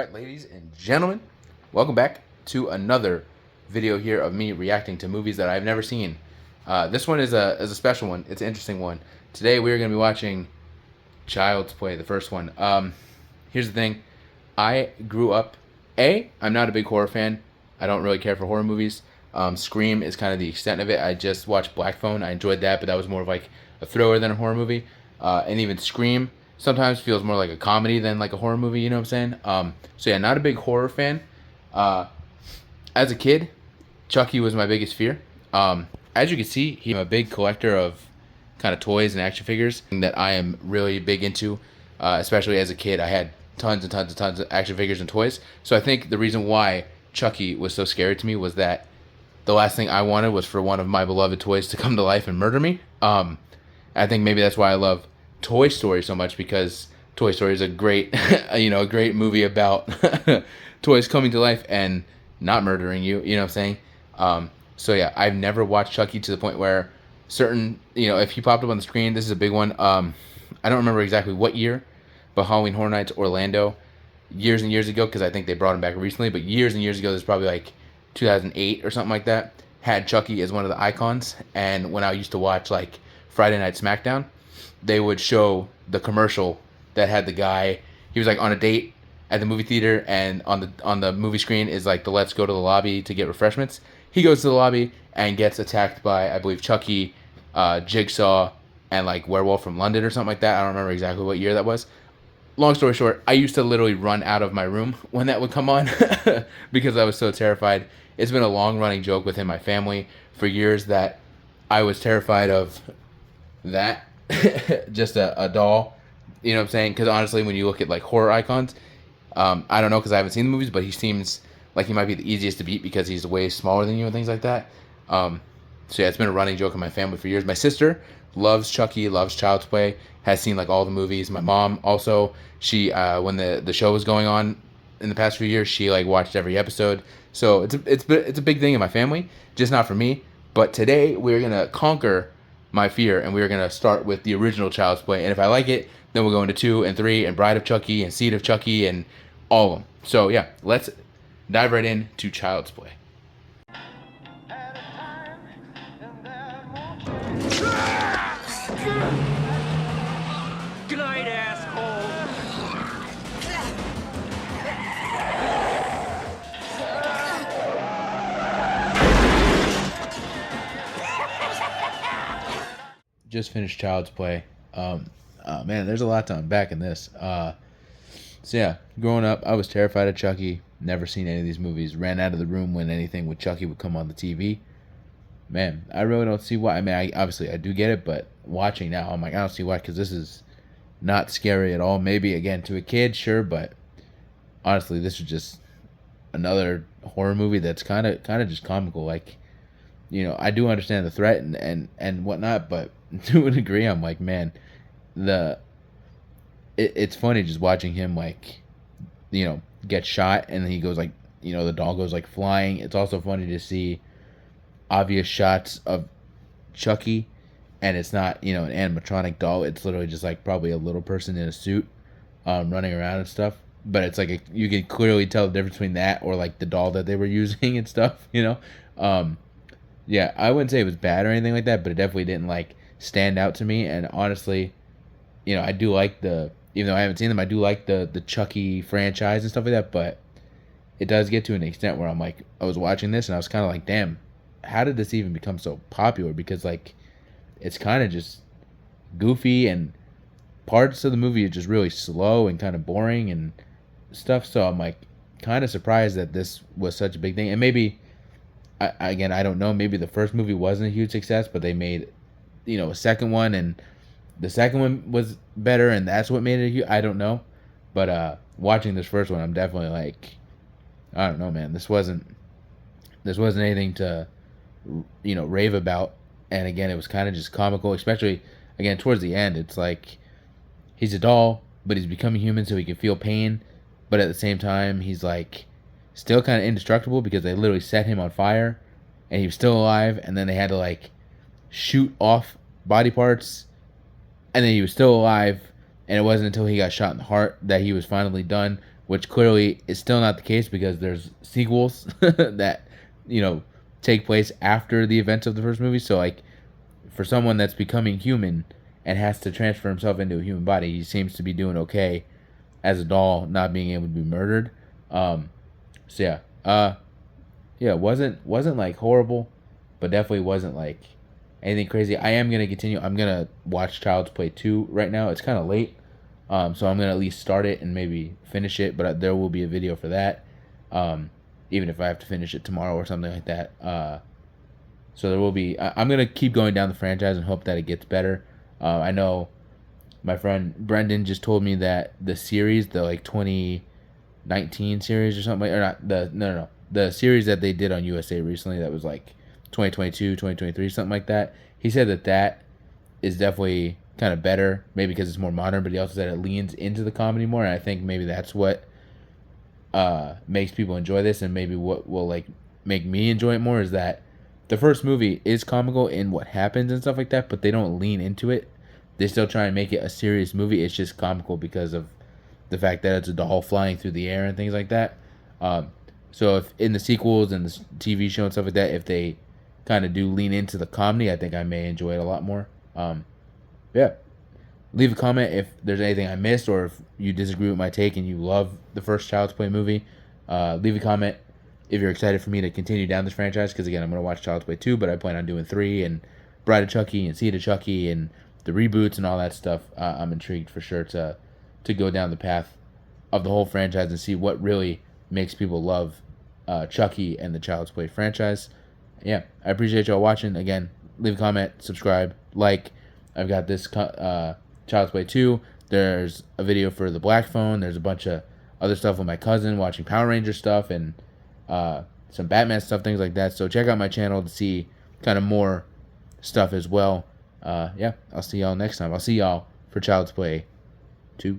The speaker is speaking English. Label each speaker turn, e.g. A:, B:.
A: Alright, ladies and gentlemen, welcome back to another video here of me reacting to movies that I've never seen. This one is a special one. It's an interesting one. Today we're going to be watching Child's Play, the first one. Here's the thing. I grew up, I'm not a big horror fan. I don't really care for horror movies. Scream is kind of the extent of it. I just watched Black Phone. I enjoyed that, but that was more of like a thriller than a horror movie. And even Scream sometimes feels more like a comedy than like a horror movie, you know what I'm saying? So yeah, not a big horror fan. As a kid, Chucky was my biggest fear. As you can see, I'm a big collector of kind of toys and action figures that I am really big into. Especially as a kid, I had tons of action figures and toys. So I think the reason why Chucky was so scary to me was that the last thing I wanted was for one of my beloved toys to come to life and murder me. I think maybe that's why I love Toy Story so much, because Toy Story is a great, a great movie about toys coming to life and not murdering you. You know what I'm saying? So yeah, I've never watched Chucky to the point where certain, if he popped up on the screen, this is a big one. I don't remember exactly what year, but Halloween Horror Nights Orlando, years and years ago, because I think they brought him back recently, but years and years ago, there's probably like 2008 or something like that, had Chucky as one of the icons. And when I used to watch like Friday Night SmackDown, they would show the commercial that had the guy, he was like on a date at the movie theater, and on the movie screen is like the "let's go to the lobby to get refreshments." He goes to the lobby and gets attacked by, I believe, Chucky, Jigsaw, and like Werewolf from London or something like that. I don't remember exactly what year that was. Long story short, I used to literally run out of my room when that would come on because I was so terrified. It's been a long running joke within my family for years that I was terrified of that. Just a doll, you know what I'm saying? Because honestly, when you look at like horror icons, I don't know because I haven't seen the movies, but he seems like he might be the easiest to beat because he's way smaller than you and things like that. So yeah, it's been a running joke in my family for years. My sister loves Chucky, loves Child's Play, has seen like all the movies. My mom also, she when the show was going on in the past few years, she like watched every episode. So it's a big thing in my family, just not for me. But today we're gonna conquer my fear, and we're gonna start with the original Child's Play. And if I like it, then we'll go into 2 and 3 and Bride of Chucky and Seed of Chucky and all of them. So yeah, let's dive right into Child's Play.
B: Good night, asshole.
A: Just finished Child's Play. Man, there's a lot to unpack in this. So yeah, growing up, I was terrified of Chucky. Never seen any of these movies. Ran out of the room when anything with Chucky would come on the TV. Man, I really don't see why. I mean, obviously I do get it, but watching now, I'm like, I don't see why, because this is not scary at all. Maybe again to a kid, sure, but honestly, this is just another horror movie that's kind of just comical. Like, I do understand the threat and whatnot, but to a degree, I'm like, man, it's funny just watching him like, get shot and then he goes like, the doll goes like flying. It's also funny to see obvious shots of Chucky, and it's not, an animatronic doll. It's literally just like probably a little person in a suit, running around and stuff. But it's like you can clearly tell the difference between that or like the doll that they were using and stuff. Yeah, I wouldn't say it was bad or anything like that, but it definitely didn't like stand out to me. And honestly, I do like even though I haven't seen them, I do like the Chucky franchise and stuff like that. But it does get to an extent where I'm like, I was watching this and I was kind of like, damn, how did this even become so popular? Because like, it's kind of just goofy and parts of the movie are just really slow and kind of boring and stuff. So I'm like kind of surprised that this was such a big thing. And maybe, again, I don't know, maybe the first movie wasn't a huge success, but they made, a second one, and the second one was better, and that's what made it huge. I don't know. But watching this first one, I'm definitely like, I don't know, man. This wasn't anything to, rave about. And again, it was kind of just comical, especially, again, towards the end. It's like he's a doll, but he's becoming human so he can feel pain. But at the same time, he's like still kind of indestructible because they literally set him on fire and he was still alive. And then they had to like shoot off body parts, and then he was still alive. And it wasn't until he got shot in the heart that he was finally done. which clearly is still not the case because there's sequels that, you know, take place after the events of the first movie. So like, for someone that's becoming human and has to transfer himself into a human body, he seems to be doing okay as a doll, not being able to be murdered. So yeah, it wasn't like horrible, but definitely wasn't like anything crazy. I am gonna continue. I'm gonna watch Child's Play 2 right now. It's kind of late, so I'm gonna at least start it and maybe finish it. But there will be a video for that, even if I have to finish it tomorrow or something like that. So there will be. I'm gonna keep going down the franchise and hope that it gets better. I know my friend Brendan just told me that the series, the like 2019 series or something, or not the no, the series that they did on USA recently that was like 2022, 2023, something like that. He said that is definitely kind of better, maybe because it's more modern, but he also said it leans into the comedy more, and I think maybe that's what makes people enjoy this, and maybe what will like make me enjoy it more is that the first movie is comical in what happens and stuff like that, but they don't lean into it. They still try and make it a serious movie. It's just comical because of the fact that it's a doll flying through the air and things like that. So if in the sequels and the TV show and stuff like that, if they kind of do lean into the comedy, I think I may enjoy it a lot more. Yeah. Leave a comment if there's anything I missed, or if you disagree with my take and you love the first Child's Play movie. Leave a comment if you're excited for me to continue down this franchise, because again, I'm going to watch Child's Play 2, but I plan on doing 3 and Bride of Chucky and Seed of Chucky and the reboots and all that stuff. I'm intrigued for sure to go down the path of the whole franchise and see what really makes people love Chucky and the Child's Play franchise. Yeah, I appreciate y'all watching. Again, leave a comment, subscribe, like. I've got this Child's Play 2. There's a video for the Black Phone. There's a bunch of other stuff with my cousin, watching Power Ranger stuff and some Batman stuff, things like that. So check out my channel to see kind of more stuff as well. Yeah, I'll see y'all next time. I'll see y'all for Child's Play 2.